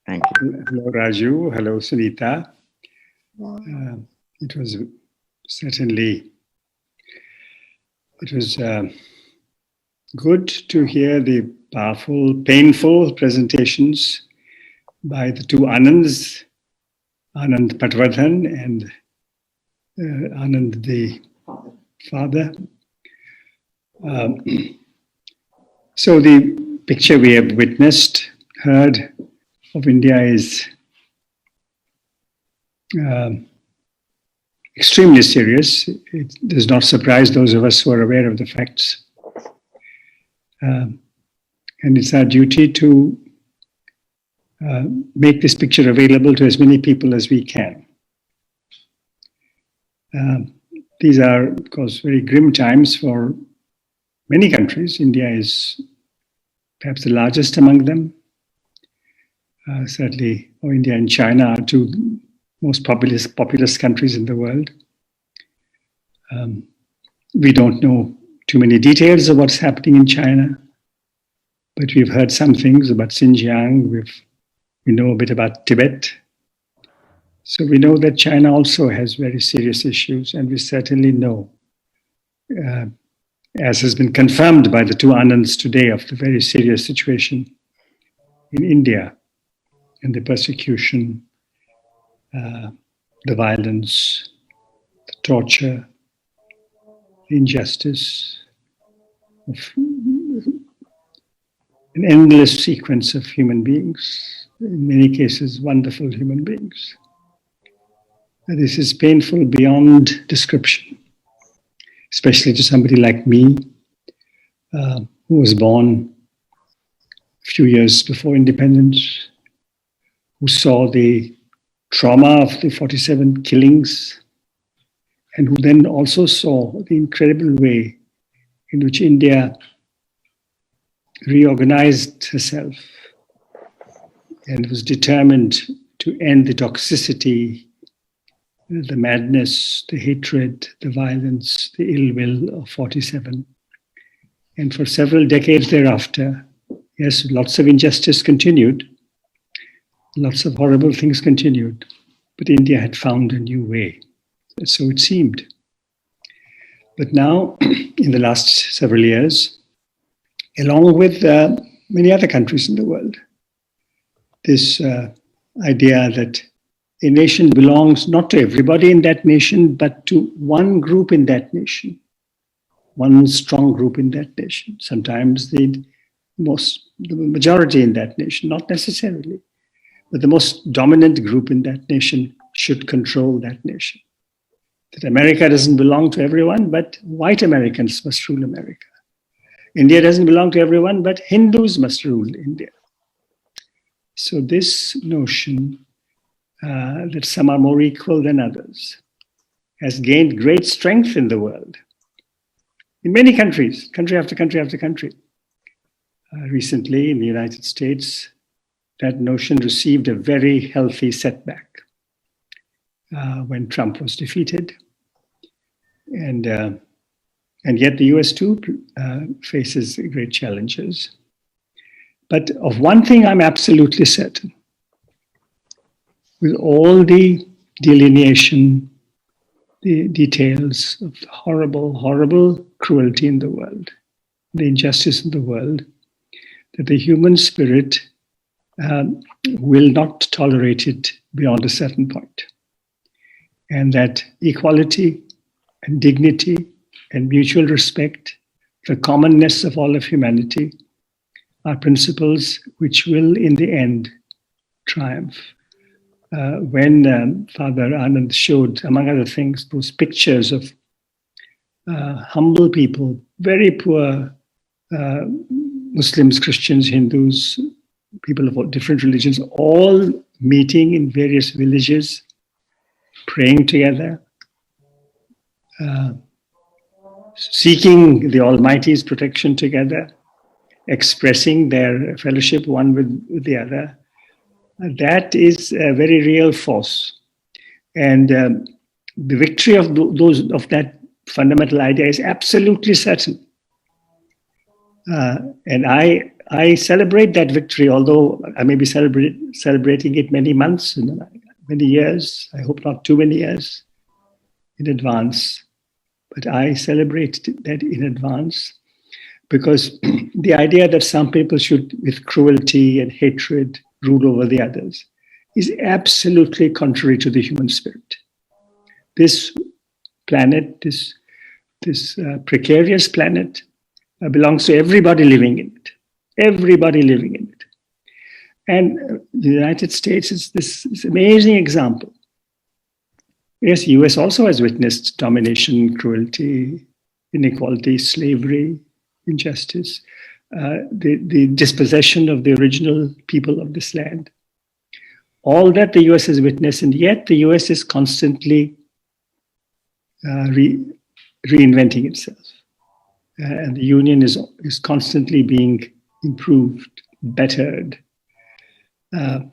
Thank you. Hello, Raju. Hello, Sunita. Yeah. It was certainly, good to hear the powerful, painful presentations by the two Anands, Anand Patwardhan and Anand the father. So the picture we have witnessed, heard of India is extremely serious. It does not surprise those of us who are aware of the facts. And it's our duty to make this picture available to as many people as we can. These are, of course, very grim times for many countries. India is perhaps the largest among them. Certainly, India and China are two most populous countries in the world. We don't know too many details of what's happening in China, but we've heard some things about Xinjiang. We know a bit about Tibet. So we know that China also has very serious issues, and we certainly know, as has been confirmed by the two Anands today, of the very serious situation in India and the persecution, the violence, the torture, the injustice, of an endless sequence of human beings, in many cases wonderful human beings. This is painful beyond description, especially to somebody like me, who was born a few years before independence, who saw the trauma of the 47 killings, and who then also saw the incredible way in which India reorganized herself and was determined to end the toxicity, the madness, the hatred, the violence, the ill will of 47. And for several decades thereafter, yes, lots of injustice continued, lots of horrible things continued, but India had found a new way. So it seemed. But now, in the last several years, along with many other countries in the world, this idea that a nation belongs not to everybody in that nation, but to one group in that nation, one strong group in that nation. Sometimes the majority in that nation, not necessarily, but the most dominant group in that nation should control that nation. That America doesn't belong to everyone, but white Americans must rule America. India doesn't belong to everyone, but Hindus must rule India. So this notion that some are more equal than others has gained great strength in the world. In many countries, country after country after country. Recently in the United States, that notion received a very healthy setback when Trump was defeated. And yet the US too faces great challenges. But of one thing I'm absolutely certain. With all the delineation, the details of the horrible, horrible cruelty in the world, the injustice in the world, that the human spirit will not tolerate it beyond a certain point. And that equality and dignity and mutual respect, the commonness of all of humanity, are principles which will in the end triumph. When Father Anand showed, among other things, those pictures of humble people, very poor Muslims, Christians, Hindus, people of all different religions, all meeting in various villages, praying together, seeking the Almighty's protection together, expressing their fellowship one with the other. That is a very real force. And the victory of that fundamental idea is absolutely certain. And I celebrate that victory, although I may be celebrating it many months, many years, I hope not too many years in advance. But I celebrate that in advance because the idea that some people should, with cruelty and hatred, rule over the others is absolutely contrary to the human spirit. This planet, this precarious planet, belongs to everybody living in it. Everybody living in it. And the United States is this amazing example. Yes, the US also has witnessed domination, cruelty, inequality, slavery, injustice, the dispossession of the original people of this land. All that the US has witnessed, and yet the US is constantly reinventing itself. And the union is constantly being improved, bettered. And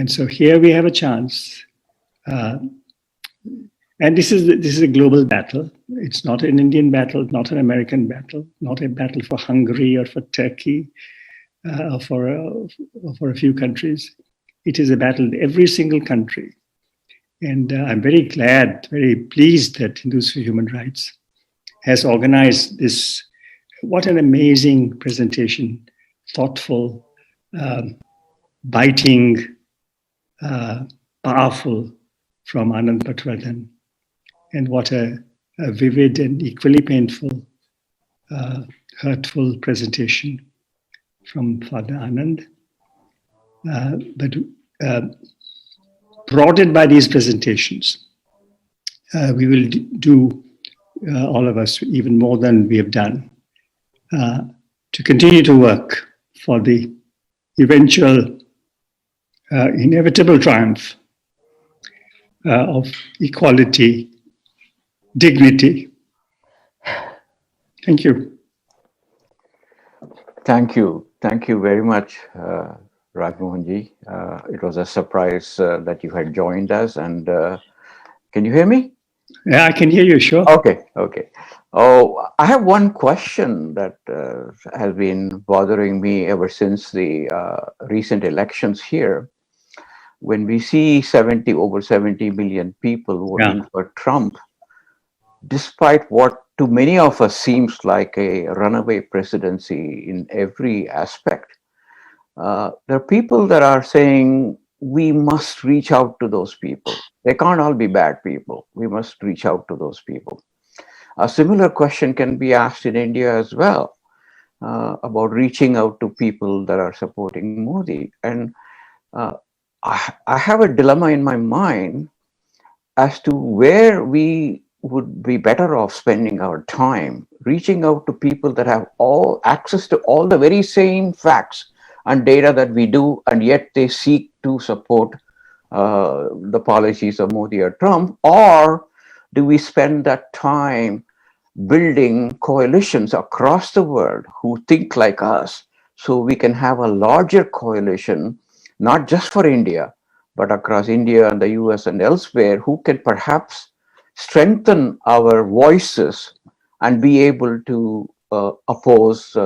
so here we have a chance. And this is a global battle. It's not an Indian battle, not an American battle, not a battle for Hungary or for Turkey, or for a few countries. It is a battle in every single country. And I'm very glad, very pleased that Hindus for Human Rights has organized this. What an amazing presentation, thoughtful, biting, powerful from Anand Patwardhan. And what a vivid and equally painful, hurtful presentation from Father Anand. But prodded by these presentations, we will do, all of us, even more than we have done, to continue to work for the eventual inevitable triumph of equality, dignity. Thank you. Thank you. Thank you very much, Rajmohanji. It was a surprise that you had joined us. And can you hear me? Yeah, I can hear you, sure. Okay, okay. Oh, I have one question that has been bothering me ever since the recent elections here. When we see over 70 million people voting for Trump, despite what to many of us seems like a runaway presidency in every aspect, there are people that are saying we must reach out to those people. They can't all be bad people. We must reach out to those people. A similar question can be asked in India as well, about reaching out to people that are supporting Modi. And I have a dilemma in my mind as to where we would be better off spending our time, reaching out to people that have all access to all the very same facts and data that we do, and yet they seek to support the policies of Modi or Trump. Or do we spend that time building coalitions across the world who think like us, so we can have a larger coalition, not just for India, but across India and the US and elsewhere, who can perhaps strengthen our voices and be able to oppose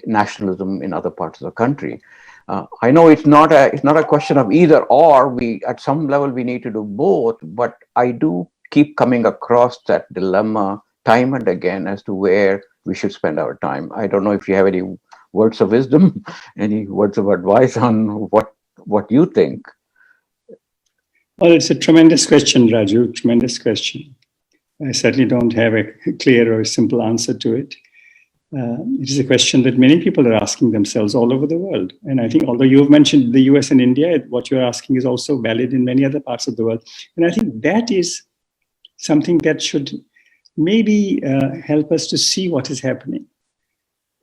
nationalism in other parts of the country. I know it's not a question of either or. We, at some level, we need to do both, but I do keep coming across that dilemma time and again as to where we should spend our time. I don't know if you have any words of wisdom, any words of advice on what you think. Well, it's a tremendous question, Raju, tremendous question. I certainly don't have a clear or a simple answer to it. It is a question that many people are asking themselves all over the world. And I think, although you've mentioned the US and India, what you're asking is also valid in many other parts of the world. And I think that is something that should maybe help us to see what is happening.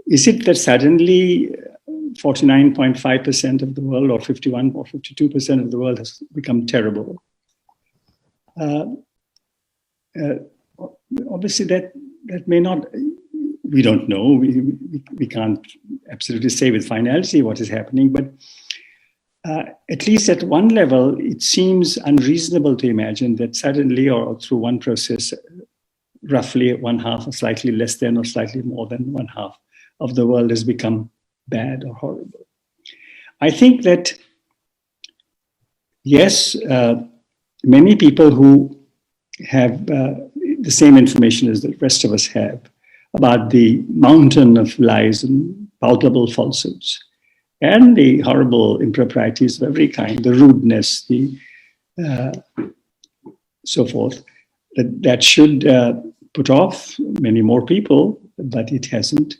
Is it that suddenly 49.5% of the world, or 51 or 52% of the world has become terrible? Obviously, that may not, we don't know. We can't absolutely say with finality what is happening, but at least at one level, it seems unreasonable to imagine that suddenly, or through one process, roughly one half, or slightly less than, or slightly more than one half of the world has become bad or horrible. I think that, yes, many people who have the same information as the rest of us have about the mountain of lies and palpable falsehoods and the horrible improprieties of every kind, the rudeness, the so forth, that should put off many more people, but it hasn't.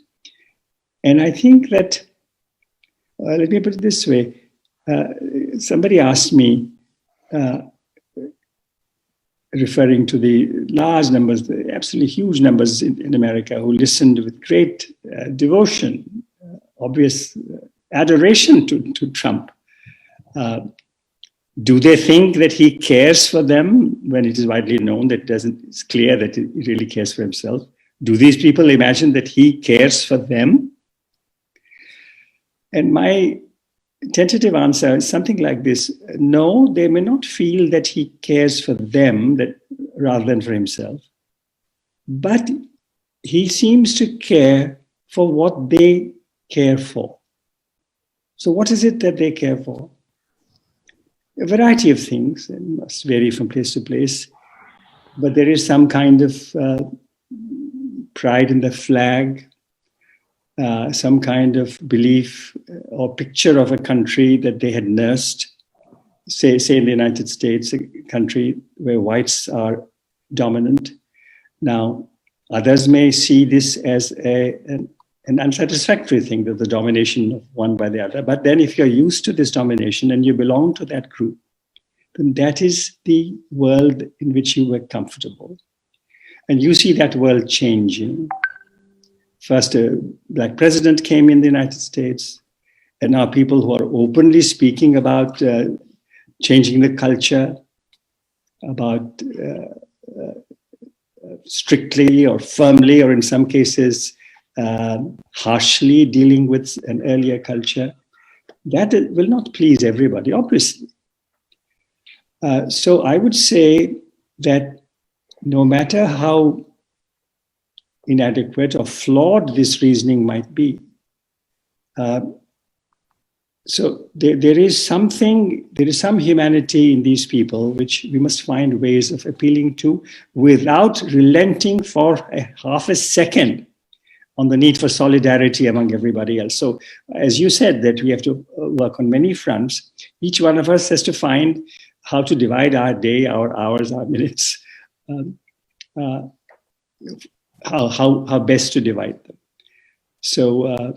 And I think that, let me put it this way, somebody asked me, referring to the large numbers, the absolutely huge numbers in America who listened with great devotion, obvious adoration to Trump. Do they think that he cares for them when it is widely known that it's clear that he really cares for himself? Do these people imagine that he cares for them? And my tentative answer is something like this. No, they may not feel that he cares for them rather than for himself. But he seems to care for what they care for. So what is it that they care for? A variety of things. It must vary from place to place. But there is some kind of pride in the flag, some kind of belief or picture of a country that they had nursed, say in the United States, a country where whites are dominant. Now, others may see this as an unsatisfactory thing, that the domination of one by the other. But then if you're used to this domination and you belong to that group, then that is the world in which you were comfortable. And you see that world changing. First, a black president came in the United States, and now people who are openly speaking about changing the culture, about strictly or firmly, or in some cases, harshly dealing with an earlier culture. That will not please everybody, obviously. So I would say that no matter how inadequate or flawed this reasoning might be, so there is some humanity in these people which we must find ways of appealing to without relenting for half a second on the need for solidarity among everybody else. So as you said, that we have to work on many fronts. Each one of us has to find how to divide our day, our hours, our minutes, how best to divide them. So,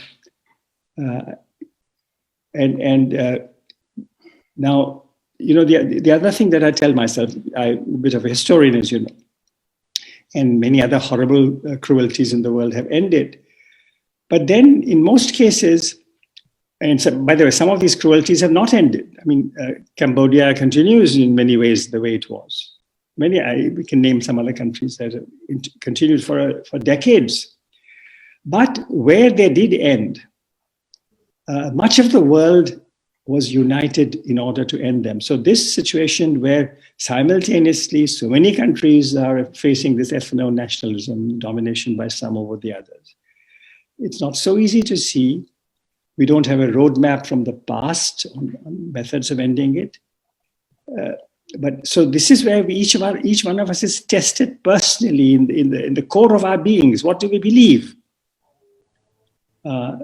now, you know, the other thing that I tell myself, I'm a bit of a historian, as you know, and many other horrible cruelties in the world have ended. But then in most cases, and so, by the way, some of these cruelties have not ended. I mean, Cambodia continues in many ways the way it was. We can name some other countries that have continued for decades. But where they did end, much of the world was united in order to end them. So this situation where simultaneously so many countries are facing this ethno-nationalism, domination by some over the others, it's not so easy to see. We don't have a roadmap from the past on methods of ending it. But so this is where each one of us is tested personally in the core of our beings. What do we believe?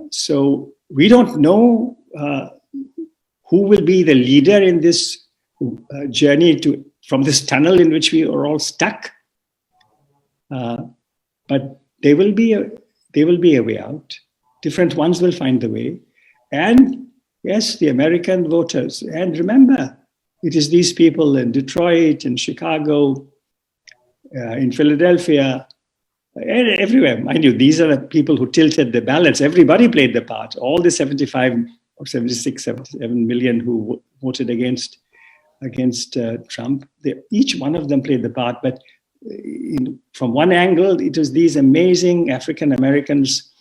So we don't know who will be the leader in this journey from this tunnel in which we are all stuck. But there will be a way out. Different ones will find the way. And yes, the American voters. And remember, it is these people in Detroit, in Chicago, in Philadelphia, and everywhere. Mind you, these are the people who tilted the balance. Everybody played the part. All the 75 or 76, 77 million who voted against Trump, each one of them played the part. But from one angle, it was these amazing African Americans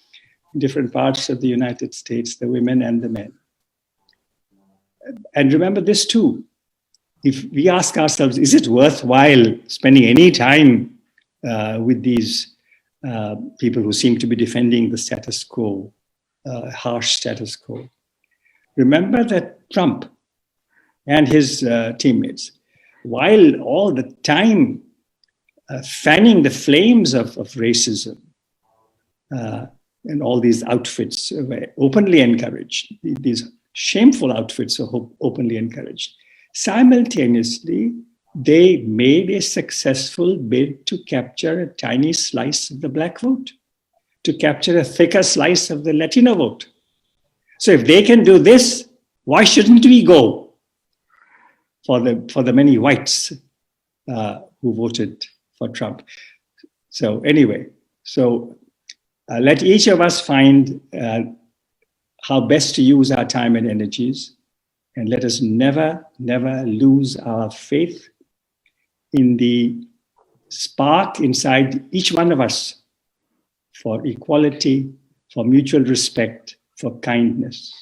in different parts of the United States, the women and the men. And remember this too. If we ask ourselves, is it worthwhile spending any time with these people who seem to be defending the status quo, harsh status quo. Remember that Trump and his teammates, while all the time fanning the flames of racism, and all these outfits were openly encouraged, these shameful outfits are openly encouraged. Simultaneously, they made a successful bid to capture a tiny slice of the black vote, to capture a thicker slice of the Latino vote. So if they can do this, why shouldn't we go for the many whites who voted for Trump? So anyway, let each of us find how best to use our time and energies, and let us never, never lose our faith in the spark inside each one of us for equality, for mutual respect, for kindness.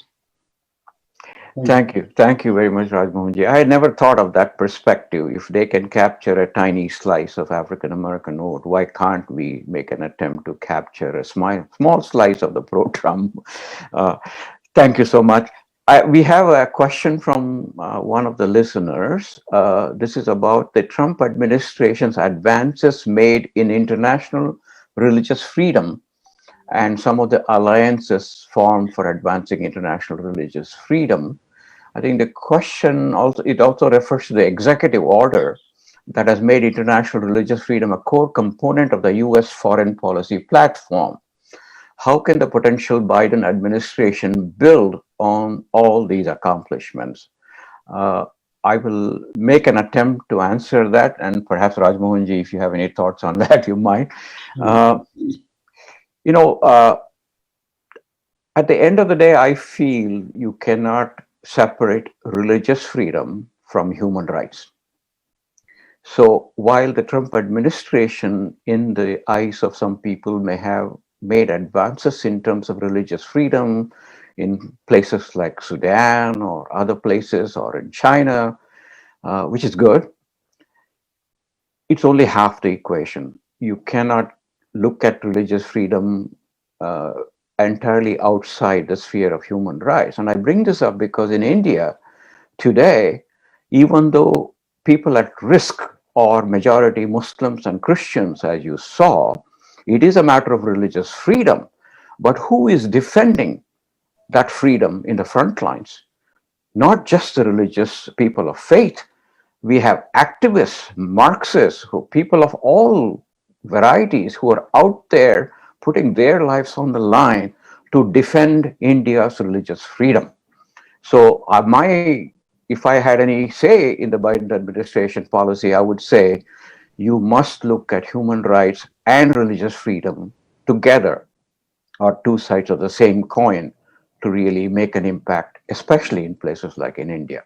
Thank you. Thank you very much, Rajmohanji. I had never thought of that perspective. If they can capture a tiny slice of African-American vote, why can't we make an attempt to capture a small slice of the pro-Trump? Thank you so much. We have a question from one of the listeners. This is about the Trump administration's advances made in international religious freedom and some of the alliances formed for advancing international religious freedom. I think the question also refers to the executive order that has made international religious freedom a core component of the US foreign policy platform. How can the potential Biden administration build on all these accomplishments? I will make an attempt to answer that, and perhaps Rajmohanji, if you have any thoughts on that, you might. At the end of the day, I feel you cannot separate religious freedom from human rights. So while the Trump administration, in the eyes of some people, may have made advances in terms of religious freedom in places like Sudan or other places or in China, which is good, it's only half the equation. You cannot look at religious freedom entirely outside the sphere of human rights. And I bring this up because in India today, even though people at risk are majority Muslims and Christians, as you saw, it is a matter of religious freedom. But who is defending that freedom in the front lines? Not just the religious people of faith. We have activists, Marxists, people of all varieties who are out there putting their lives on the line to defend India's religious freedom. So if I had any say in the Biden administration policy, I would say you must look at human rights and religious freedom together, or two sides of the same coin, to really make an impact, especially in places like in India.